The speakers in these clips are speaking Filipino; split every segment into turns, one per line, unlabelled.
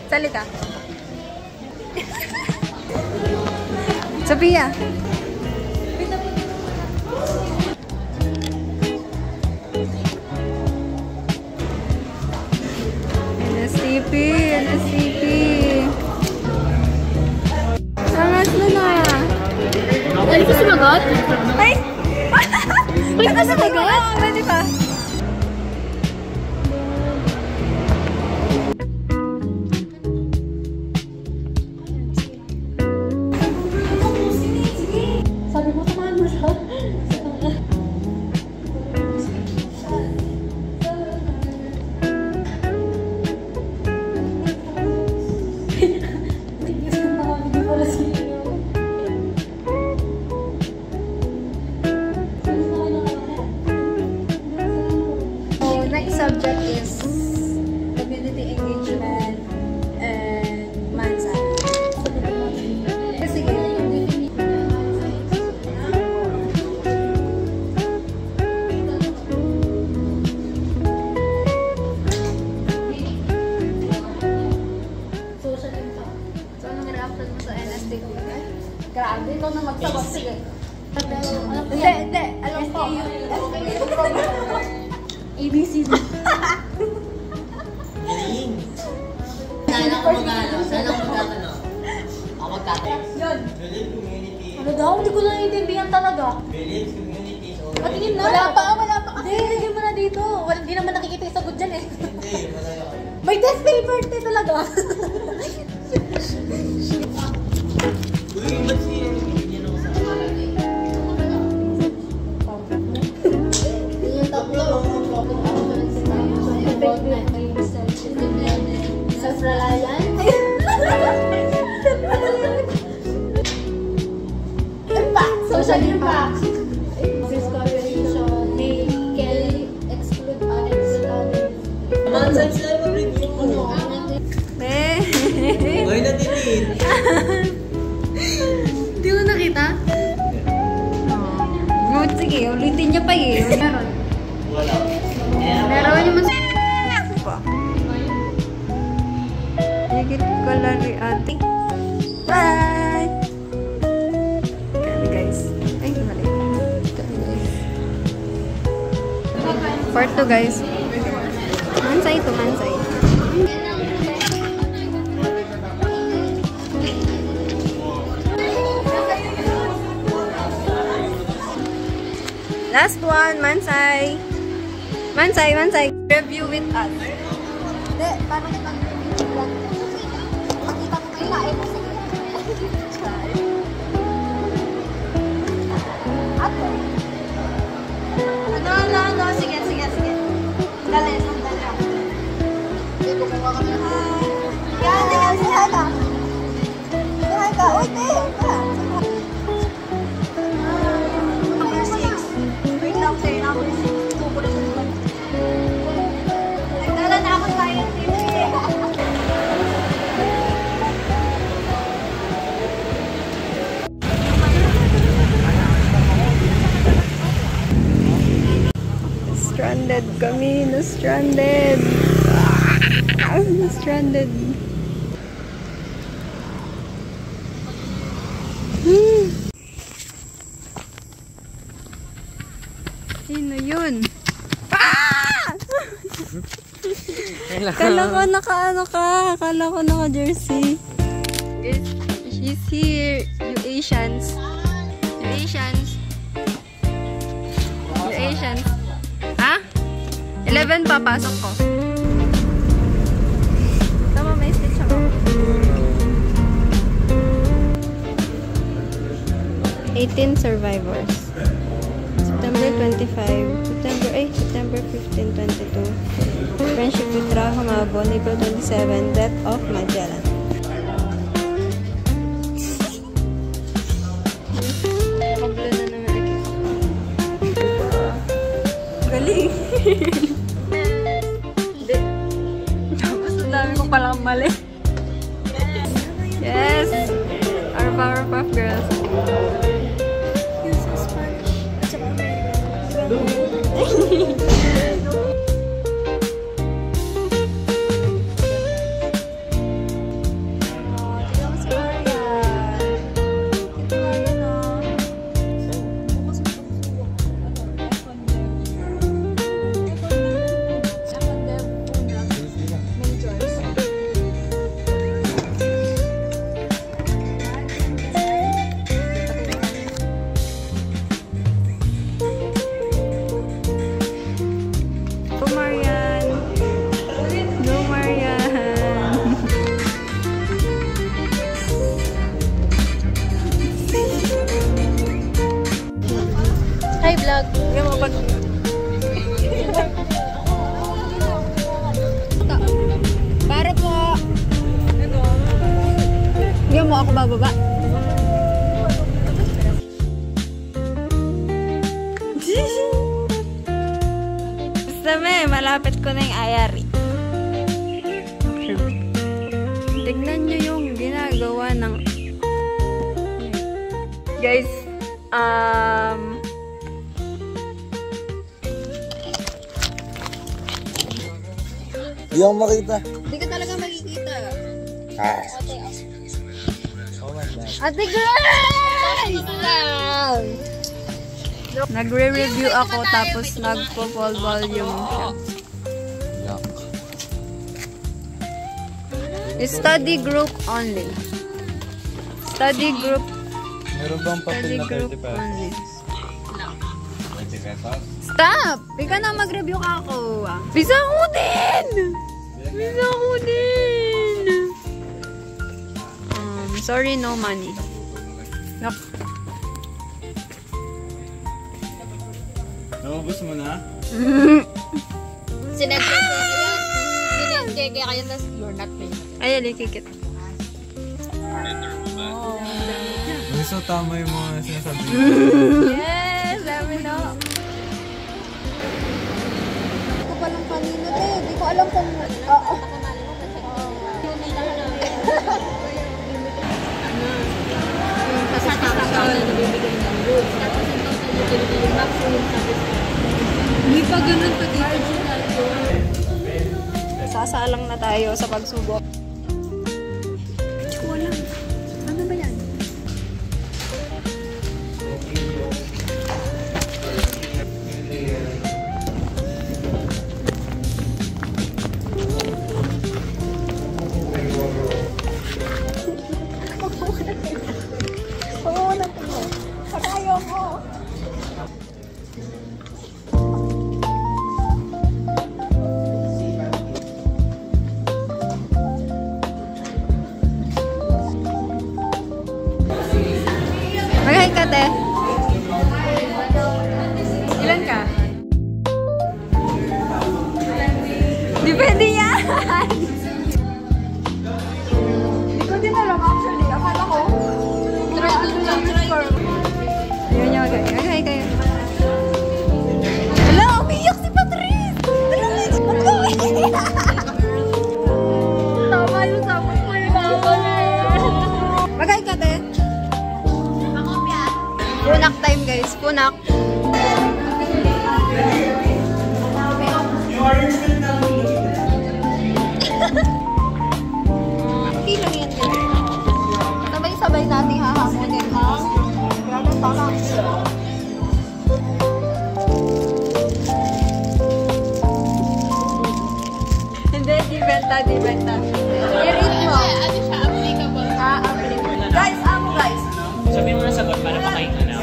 Salita. Sophia. NSTP, NSTP. Sangat na na.
Ay, ito sumagot?
Ay! Ito sumagot? Pwede pa.
Sabi mo, samahan mo siya.
Next subject is community engagement and mindset. Sige.
Social impact.
So, anong reaction mo sa NSTP? Grabe, ikaw na magsagot. Sige. Hindi. Alam ko.
ABC.
Sana ako magkano? Ako magkano?
Yun.
Village community.
Ano daw? Hindi ko na naiintindihan talaga.
Village community.
Patingin na. Wala pa. Hindi, lagyan mo na dito. Hindi naman nakikita yung sagot dyan eh.
Hindi, malayo.
May test paper din talaga.
Uy, ba't siya? Hindi ako sa kamalagay.
Yung tatlo. Self-reliance. Impact. Social impact. Discoveration. May exclude others.
Nonsense na mag-review. Uy, natitin.
Hindi mo nakita? Oo. Sige, ulitin niya pa eh. Meron.
Wala.
Meron yung mas... Pa. Higit ko lang rin ate. Bye! Kami guys. Ay, mali. Kami guys. Part 2 guys. Mansay to, mansay. Last one, Mansay. Mansay. Review with us.
Hindi, parang mag-review lang. Makita mo kayo na, mo sige. Ate.
No. Sige. Dali ako.
Hindi ko kawa kami. Yan, siya ka. Siya ka. Uy, te.
Number 6. Wait lang, sir. Number 6. Kukulit sa naman. Nagdala na ako tayo. Stranded kami. Na-stranded. Na-stranded. Sino yun? Ah! Kala ko naka-ano ka. Kala ko naka-jersey. Guys, she's here. You Asians. Ha? 11 papasok ko. Tama, may stitch ako. 18 survivors. September 25, September 15, 22. Friendship with Rafa Mabon, April 27, Death of Magellan. Nakablo na naman ako. Galing! palang mali. Yes! Our Powerpuff Girls.
You're so Spanish. At saka American.
Hi vlog. Yung mo pag... Para po. Yung mo ako bababa. Basta malapit ko na yung ayari. Tignan nyo yung ginagawa ng... Guys,
Di ako makita.
Hindi ka talaga makikita.
Ah.
Ate Grace! Nagre-review ako tapos nagpo-full volume siya. Study group only. Study group.
Meron bang papel
Study
na
group
30 pesos?
only.
20 pesos?
Stop! Ikaw na mag-review ka ako. Bisa ko din! Bisa ko din! Sorry, no money. Yup.
Naubos mo na?
Sinadya ko yun. Sinadya kayo na you're not me.
Ayan, ikikit.
Gusto tama yung mga sinasabi.
Yes! Sabi na.
Ako palang kanina eh. Hindi ko alam kung... Oo.
Hindi pa ganun pag original ko. Sasalang na tayo sa pagsubok. Wala. Ano ba yan?
Oo, natin. Patayo ko.
Mag-hi ka, te. Ilan ka? Di pwede yan!
Hindi ko din alam actually. Akala ko. Try lang.
Ayun niya, mag-hi kayo. Hello, umiyak si Patrice! Ano ba yun? Tama yung sabon ko yun. Mag-hi ka, te. Punak time, guys. Punak.
Okay lang yan. Sabay-sabay natin hahamunin ang grabe tama.
Hindi, di benta.
I-read mo. Ano siya? Applicable. Applicable. Guys, guys.
Sabihin mo na sagot para makain ka na.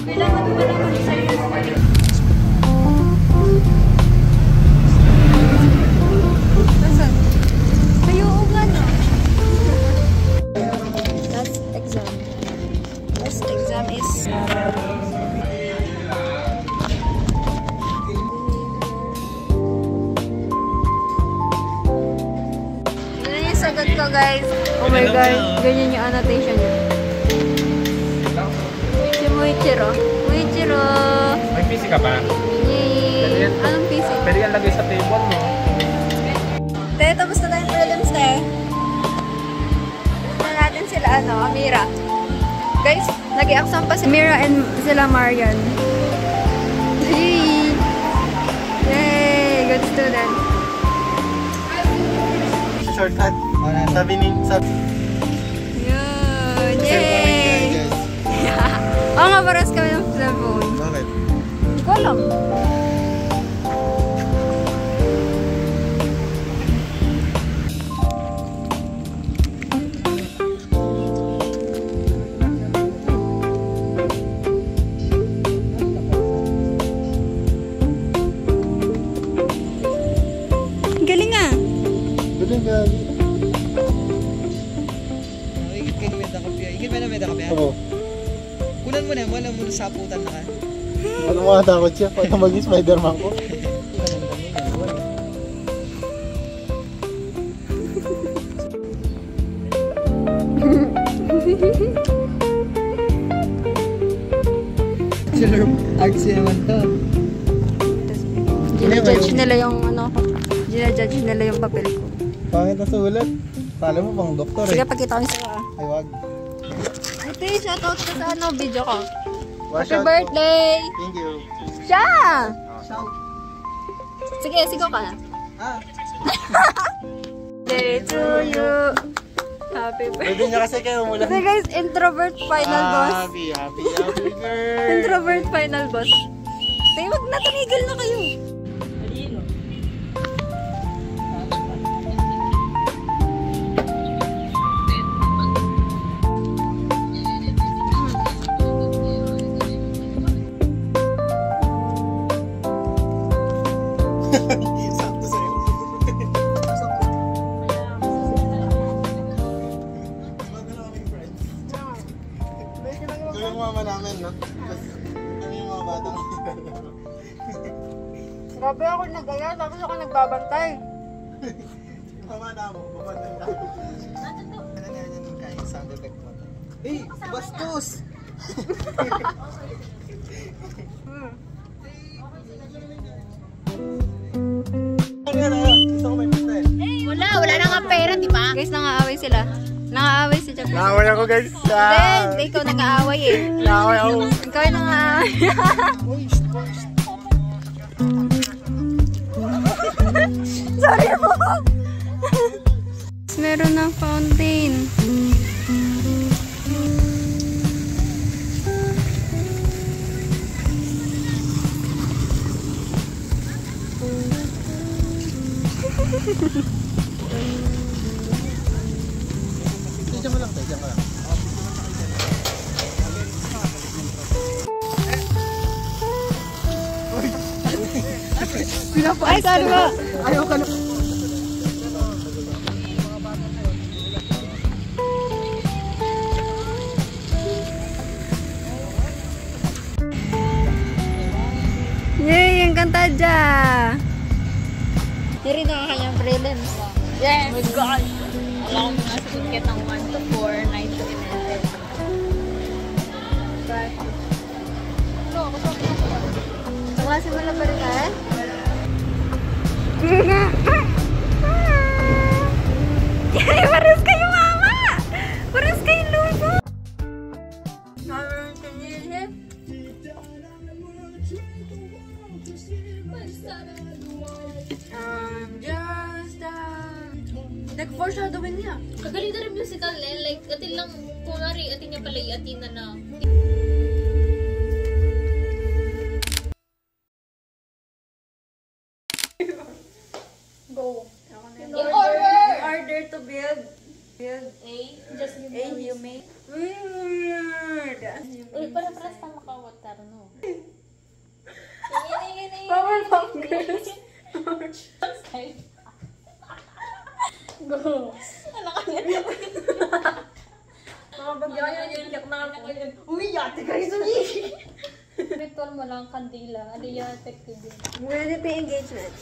Kailangan mo naman sa'yo.
Nasaan? Kayo, nga no?
Last exam.
First exam is... Yan yung sagot ko, guys. Oh my God. Ganyan yung annotation niya. Si Muichiro. Muichiro!
May PC ka ba?
Yay! Anong PC?
Pwede yan lagay sa table mo.
sila Amira. Guys, nag-i-action pa si Amira and sila Marian. Yay! Good student.
Shortcut. Sabi ni...
Yun! Yay! Oo nga, paras kami ng cellphone.
Bakit?
Hindi ko alam. Galing ah!
Galing gagi.
Ikit kayo may dakapya. Ikit ba na may dakapya?
Oo.
Kunan mo na, wala mo sa putan na ka.
Ano mga takot siya? Paano maging Spider-Man ko?
Bachelor of Arts naman to.
Gina-judge nila yung gina-judge nila yung papel ko.
Pangit na sulat. Kala mo pang doktor
Sige,
eh.
pagkita ko niyo sa
Ay, wag.
Ate, shoutout ka sa video ko.
Wash
Happy
out po.
birthday!
Thank you.
Siya!
Shout.
Sige, sigaw ka na.
Ah.
Day to you. Happy birthday.
Pwede niya kasi kayo mula.
Kasi guys, introvert final boss.
Happy birthday.
Introvert final boss. Tay, wag na, tumigil na kayo.
Sakto sa'yo. Bago na kaming friends. Ito yung mama namin, no? Kami yung mga batang.
Grabe ako nagaya, tapos ako nagbabantay.
Mama na mo, babantay na.
Ano nga yan kain sound effect mo? Eh, bastos!
Gusto ko may pista eh.
Wala na nga pera, di ba? Guys, nangaaway sila. Nangaaway si Jack.
Nakaway ako guys.
Hindi, ikaw nag-aaway eh.
Nakaway ako.
Ikaw yung nangaaway. Sorry po. Meron ng fountain.
Diyan ka lang tayo, diyan ka lang.
Ay, sorry ba?
Ayaw ka na.
Yay, ang kanta dyan. Rin ang kanyang prelims. Yes! Oh my God!
Alam ko nga sa ticket ng 1 to 4, 9 to 11.
Sa klase mo lang ba rin ka? Yay, pares kayo mama! Pares kayo lupo! Nag-foreshadowing niya.
Kagaling na rin musical eh. Like, atin lang, kunwari, atin niya pala i-atin na. Go. In order!
In order to build.
A, just
A, you make. Weird.
uy, para tama ka, water, no?
Power fingers.
Go. Ano ka yan?
Nakabagyan yung iyak na ako. Uy, yate guys, uy!
Ritual mo lang, kandila. Ano yan, effective yun.
Community engagement.